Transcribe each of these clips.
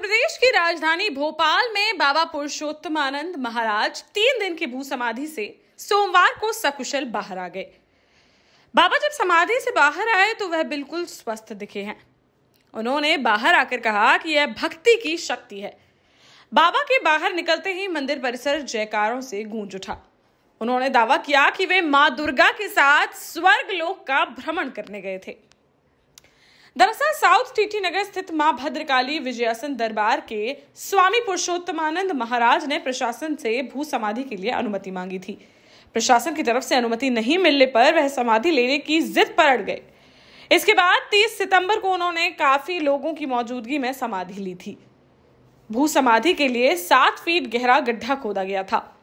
प्रदेश की राजधानी भोपाल में बाबा पुरुषोत्तमानंद महाराज 3 दिन की भू समाधि से सोमवार को सकुशल बाहर आ गए। बाबा जब समाधि से बाहर आए तो वह बिल्कुल स्वस्थ दिखे हैं। उन्होंने बाहर आकर कहा कि यह भक्ति की शक्ति है। बाबा के बाहर निकलते ही मंदिर परिसर जयकारों से गूंज उठा। उन्होंने दावा किया कि वे मां दुर्गा के साथ स्वर्ग लोक का भ्रमण करने गए थे। दरअसल साउथ टीटी नगर स्थित मां भद्रकाली विजयासन दरबार के स्वामी पुरुषोत्तमानंद महाराज ने प्रशासन से भू समाधि के लिए अनुमति मांगी थी। प्रशासन की तरफ से अनुमति नहीं मिलने पर वह समाधि लेने की जिद पर अड़ गए। इसके बाद 30 सितंबर को उन्होंने काफी लोगों की मौजूदगी में समाधि ली थी। भू समाधि के लिए 7 फीट गहरा गड्ढा खोदा गया था।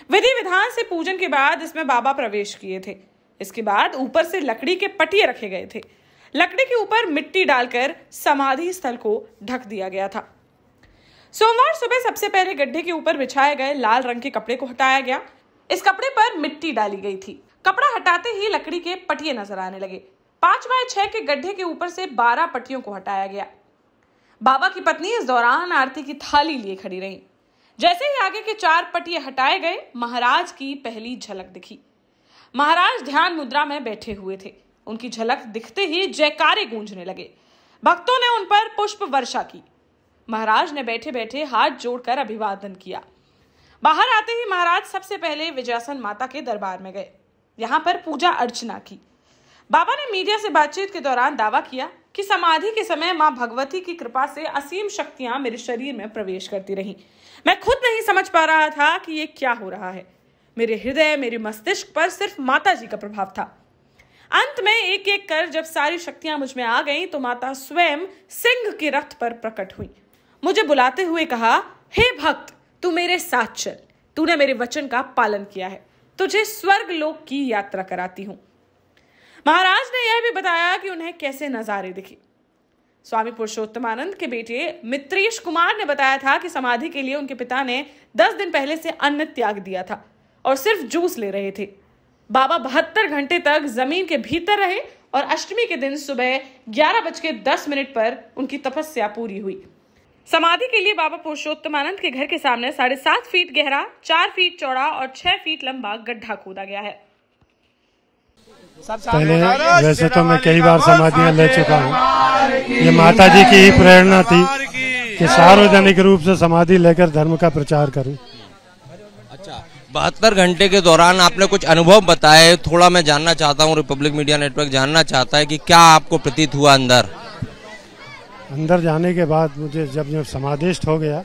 विधि विधान से पूजन के बाद इसमें बाबा प्रवेश किए थे। इसके बाद ऊपर से लकड़ी के पटिये रखे गए थे। लकड़ी के ऊपर मिट्टी डालकर समाधि स्थल को ढक दिया गया था। सोमवार सुबह सबसे पहले गड्ढे के ऊपर बिछाए गए लाल रंग के कपड़े को हटाया गया। इस कपड़े पर मिट्टी डाली गई थी। कपड़ा हटाते ही लकड़ी के पटिये नजर आने लगे। 5x6 के गड्ढे के ऊपर से 12 पट्टियों को हटाया गया। बाबा की पत्नी इस दौरान आरती की थाली लिए खड़ी रही। जैसे ही आगे के 4 पट्टिये हटाए गए, महाराज की पहली झलक दिखी। महाराज ध्यान मुद्रा में बैठे हुए थे। उनकी झलक दिखते ही जयकारे गूंजने लगे। भक्तों ने उन पर पुष्प वर्षा की। महाराज ने बैठे बैठे हाथ जोड़कर अभिवादन किया। बाहर आते ही महाराज सबसे पहले विजयासन माता के दरबार में गए। यहाँ पर पूजा अर्चना की। बाबा ने मीडिया से बातचीत के दौरान दावा किया कि समाधि के समय मां भगवती की कृपा से असीम शक्तियां मेरे शरीर में प्रवेश करती रहीं। मैं खुद नहीं समझ पा रहा था कि ये क्या हो रहा है। मेरे हृदय, मेरे मस्तिष्क पर सिर्फ माता जी का प्रभाव था। अंत में एक एक कर जब सारी शक्तियां मुझ में आ गईं तो माता स्वयं सिंह के रथ पर प्रकट हुई। मुझे बुलाते हुए कहा, हे भक्त, तू मेरे साथ चल। तूने मेरे वचन का पालन किया है। तुझे स्वर्ग लोक की यात्रा कराती हूं। महाराज ने यह भी बताया कि उन्हें कैसे नजारे दिखे। स्वामी पुरुषोत्तमानंद के बेटे मित्रेश कुमार ने बताया था कि समाधि के लिए उनके पिता ने 10 दिन पहले से अन्न त्याग दिया था और सिर्फ जूस ले रहे थे। बाबा 72 घंटे तक जमीन के भीतर रहे और अष्टमी के दिन सुबह 11:10 पर उनकी तपस्या पूरी हुई। समाधि के लिए बाबा पुरुषोत्तमानंद के घर के सामने 7.5 फीट गहरा, 4 फीट चौड़ा और 6 फीट लंबा गड्ढा खोदा गया है। पहले वैसे तो मैं कई बार समाधियां ले चुका हूँ। ये माता जी की ही प्रेरणा थी कि सार्वजनिक रूप से समाधि लेकर धर्म का प्रचार करूं। अच्छा, 72 घंटे के दौरान आपने कुछ अनुभव बताए, थोड़ा मैं जानना चाहता हूँ। रिपब्लिक मीडिया नेटवर्क जानना चाहता है कि क्या आपको प्रतीत हुआ अंदर जाने के बाद मुझे जब समाधिस्थ हो गया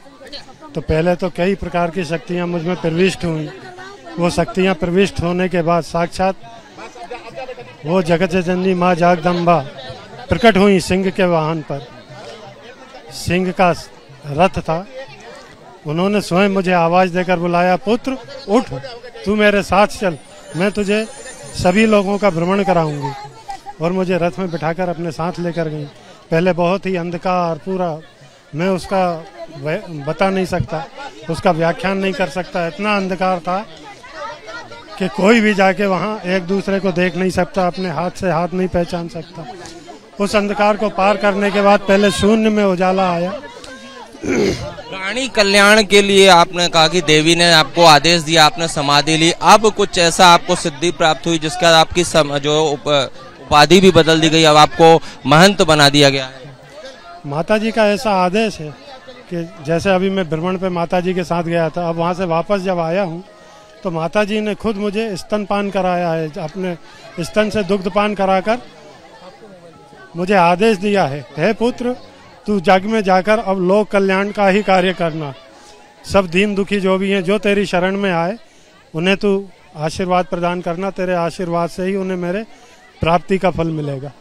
तो पहले तो कई प्रकार की शक्तियां मुझ में प्रविष्ट हुई। वो शक्तियां प्रविष्ट होने के बाद साक्षात वो जगत जननी माँ जगदम्बा प्रकट हुई सिंह के वाहन पर। सिंह का रथ था। उन्होंने स्वयं मुझे आवाज देकर बुलाया, पुत्र उठ, तू मेरे साथ चल, मैं तुझे सभी लोगों का भ्रमण कराऊंगी। और मुझे रथ में बिठाकर अपने साथ लेकर गई। पहले बहुत ही अंधकार पूरा, मैं उसका बता नहीं सकता, उसका व्याख्यान नहीं कर सकता। इतना अंधकार था कि कोई भी जाके वहाँ एक दूसरे को देख नहीं सकता, अपने हाथ से हाथ नहीं पहचान सकता। उस अंधकार को पार करने के बाद पहले शून्य में उजाला आया। प्राणी कल्याण के लिए आपने कहा कि देवी ने आपको आदेश दिया, आपने समाधि ली। अब कुछ ऐसा आपको सिद्धि प्राप्त हुई जिसका आपकी जो उपाधि भी बदल दी गई, अब आपको महंत बना दिया गया है। माता जी का ऐसा आदेश है कि जैसे अभी मैं भ्रमण पे माता जी के साथ गया था, अब वहाँ से वापस जब आया हूँ तो माता जी ने खुद मुझे स्तनपान कराया है। अपने स्तन से दुग्धपान कराकर मुझे आदेश दिया है, हे पुत्र, तू जग में जाकर अब लोक कल्याण का ही कार्य करना। सब दीन दुखी जो भी हैं, जो तेरी शरण में आए, उन्हें तू आशीर्वाद प्रदान करना। तेरे आशीर्वाद से ही उन्हें मेरे प्राप्ति का फल मिलेगा।